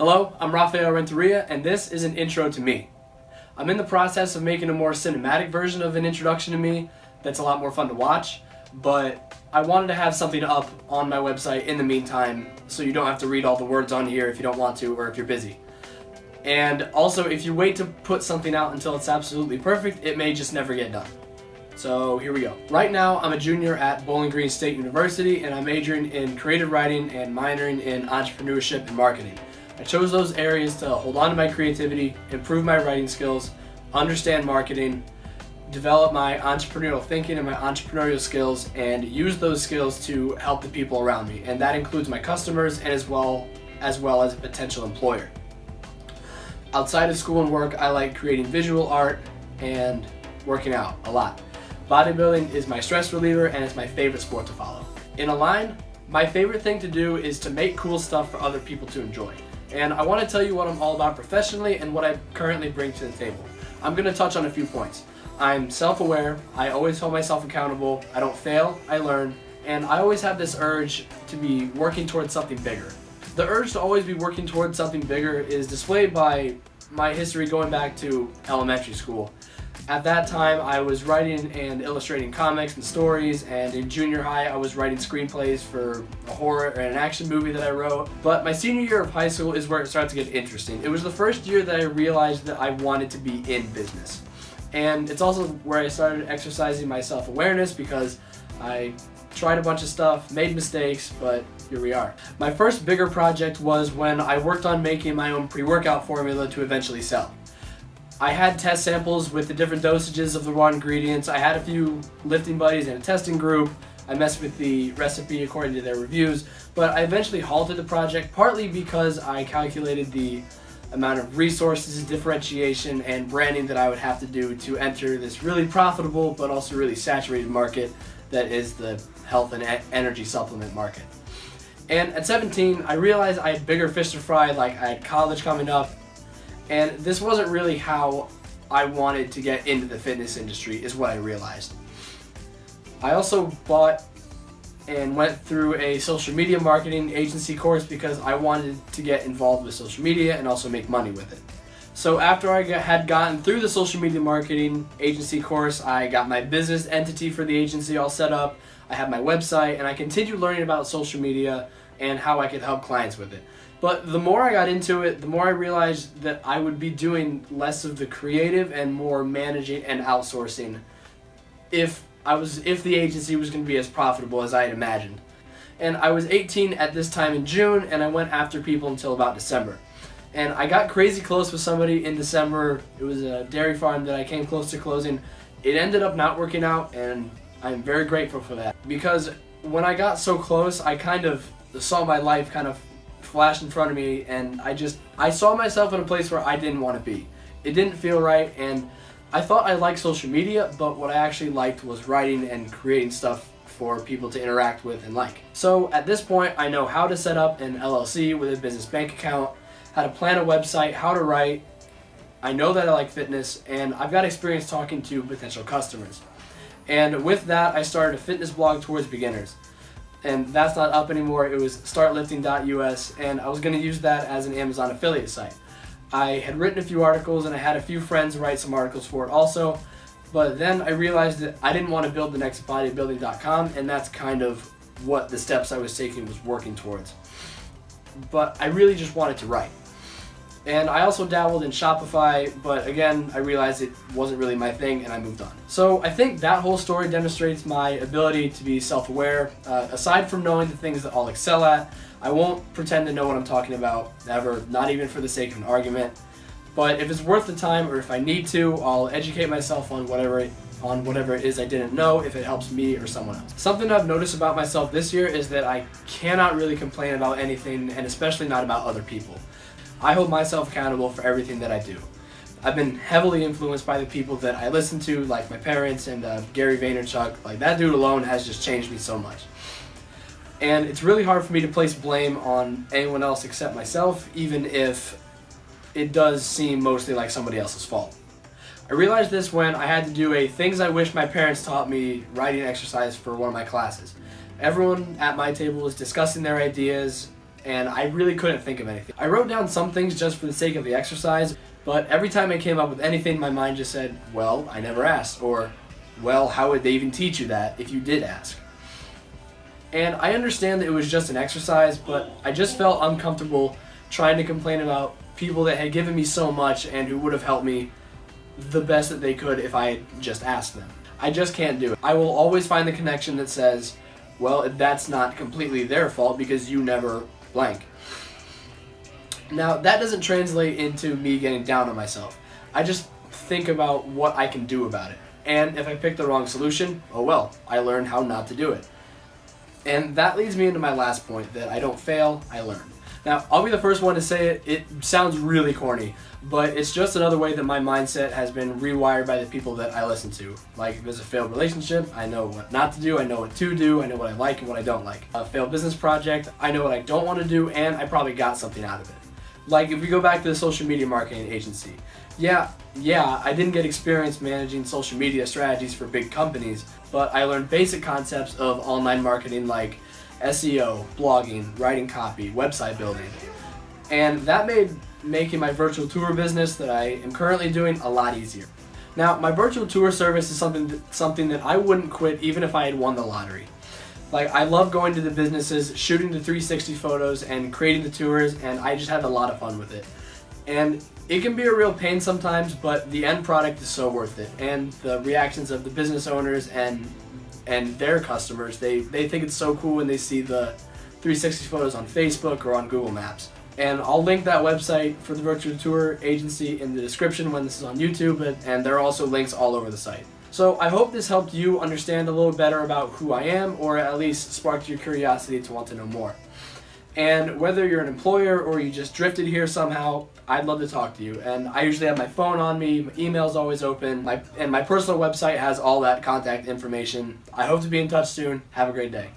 Hello, I'm Rafael Renteria, and this is an intro to me. I'm in the process of making a more cinematic version of an introduction to me that's a lot more fun to watch, but I wanted to have something up on my website in the meantime so you don't have to read all the words on here if you don't want to or if you're busy. And also, if you wait to put something out until it's absolutely perfect, it may just never get done. So here we go. Right now, I'm a junior at Bowling Green State University, and I'm majoring in creative writing and minoring in entrepreneurship and marketing. I chose those areas to hold on to my creativity, improve my writing skills, understand marketing, develop my entrepreneurial thinking and my entrepreneurial skills, and use those skills to help the people around me. And that includes my customers and as well as a potential employer. Outside of school and work, I like creating visual art and working out a lot. Bodybuilding is my stress reliever and it's my favorite sport to follow. In a line, my favorite thing to do is to make cool stuff for other people to enjoy. And I want to tell you what I'm all about professionally and what I currently bring to the table. I'm going to touch on a few points. I'm self-aware, I always hold myself accountable, I don't fail, I learn, and I always have this urge to be working towards something bigger. The urge to always be working towards something bigger is displayed by my history going back to elementary school. At that time, I was writing and illustrating comics and stories, and in junior high, I was writing screenplays for a horror and an action movie that I wrote. But my senior year of high school is where it started to get interesting. It was the first year that I realized that I wanted to be in business. And it's also where I started exercising my self-awareness because I tried a bunch of stuff, made mistakes, but here we are. My first bigger project was when I worked on making my own pre-workout formula to eventually sell. I had test samples with the different dosages of the raw ingredients. I had a few lifting buddies and a testing group. I messed with the recipe according to their reviews, but I eventually halted the project partly because I calculated the amount of resources, differentiation, and branding that I would have to do to enter this really profitable but also really saturated market that is the health and energy supplement market. And at 17, I realized I had bigger fish to fry, like I had college coming up, and this wasn't really how I wanted to get into the fitness industry, is what I realized. I also bought and went through a social media marketing agency course because I wanted to get involved with social media and also make money with it. So after I had gotten through the social media marketing agency course, I got my business entity for the agency all set up, I had my website, and I continued learning about social media and how I could help clients with it. But the more I got into it, the more I realized that I would be doing less of the creative and more managing and outsourcing if the agency was going to be as profitable as I had imagined. And I was 18 at this time in June, and I went after people until about December. And I got crazy close with somebody in December. It was a dairy farm that I came close to closing. It ended up not working out, and I'm very grateful for that. Because when I got so close, I kind of saw my life kind of flash in front of me, and I saw myself in a place where I didn't want to be. It didn't feel right, and I thought I liked social media, but what I actually liked was writing and creating stuff for people to interact with and like. So at this point, I know how to set up an LLC with a business bank account, how to plan a website, how to write. I know that I like fitness, and I've got experience talking to potential customers. And with that, I started a fitness blog towards beginners. And that's not up anymore. It was startlifting.us, and I was going to use that as an Amazon affiliate site. I had written a few articles, and I had a few friends write some articles for it also, but then I realized that I didn't want to build the next bodybuilding.com, and that's kind of what the steps I was taking was working towards. But I really just wanted to write. And I also dabbled in Shopify, but again, I realized it wasn't really my thing, and I moved on. So I think that whole story demonstrates my ability to be self-aware. Aside from knowing the things that I'll excel at, I won't pretend to know what I'm talking about, ever, not even for the sake of an argument. But if it's worth the time, or if I need to, I'll educate myself on whatever it is I didn't know, if it helps me or someone else. Something I've noticed about myself this year is that I cannot really complain about anything, and especially not about other people. I hold myself accountable for everything that I do. I've been heavily influenced by the people that I listen to, like my parents and Gary Vaynerchuk. Like, that dude alone has just changed me so much. And it's really hard for me to place blame on anyone else except myself, even if it does seem mostly like somebody else's fault. I realized this when I had to do a things I wish my parents taught me writing exercise for one of my classes. Everyone at my table was discussing their ideas, and I really couldn't think of anything. I wrote down some things just for the sake of the exercise, but every time I came up with anything, my mind just said, well, I never asked, or, well, how would they even teach you that if you did ask? And I understand that it was just an exercise, but I just felt uncomfortable trying to complain about people that had given me so much and who would have helped me the best that they could if I had just asked them. I just can't do it. I will always find the connection that says, well, that's not completely their fault because you never blank. Now, that doesn't translate into me getting down on myself. I just think about what I can do about it. And if I pick the wrong solution, oh well, I learned how not to do it. And that leads me into my last point, that I don't fail, I learn. Now, I'll be the first one to say it. It sounds really corny, but it's just another way that my mindset has been rewired by the people that I listen to. Like, if there's a failed relationship, I know what not to do, I know what to do, I know what I like and what I don't like. A failed business project, I know what I don't want to do, and I probably got something out of it. Like, if we go back to the social media marketing agency, yeah, I didn't get experience managing social media strategies for big companies, but I learned basic concepts of online marketing like SEO, blogging, writing copy, website building. And that made making my virtual tour business that I am currently doing a lot easier. Now, my virtual tour service is something that I wouldn't quit even if I had won the lottery. Like, I love going to the businesses, shooting the 360 photos, and creating the tours, and I just have a lot of fun with it. And it can be a real pain sometimes, but the end product is so worth it. And the reactions of the business owners and their customers, they think it's so cool when they see the 360 photos on Facebook or on Google Maps. And I'll link that website for the virtual tour agency in the description when this is on YouTube, and there are also links all over the site. So I hope this helped you understand a little better about who I am, or at least sparked your curiosity to want to know more. And whether you're an employer or you just drifted here somehow, I'd love to talk to you. And I usually have my phone on me, my email's always open, and my personal website has all that contact information. I hope to be in touch soon. Have a great day.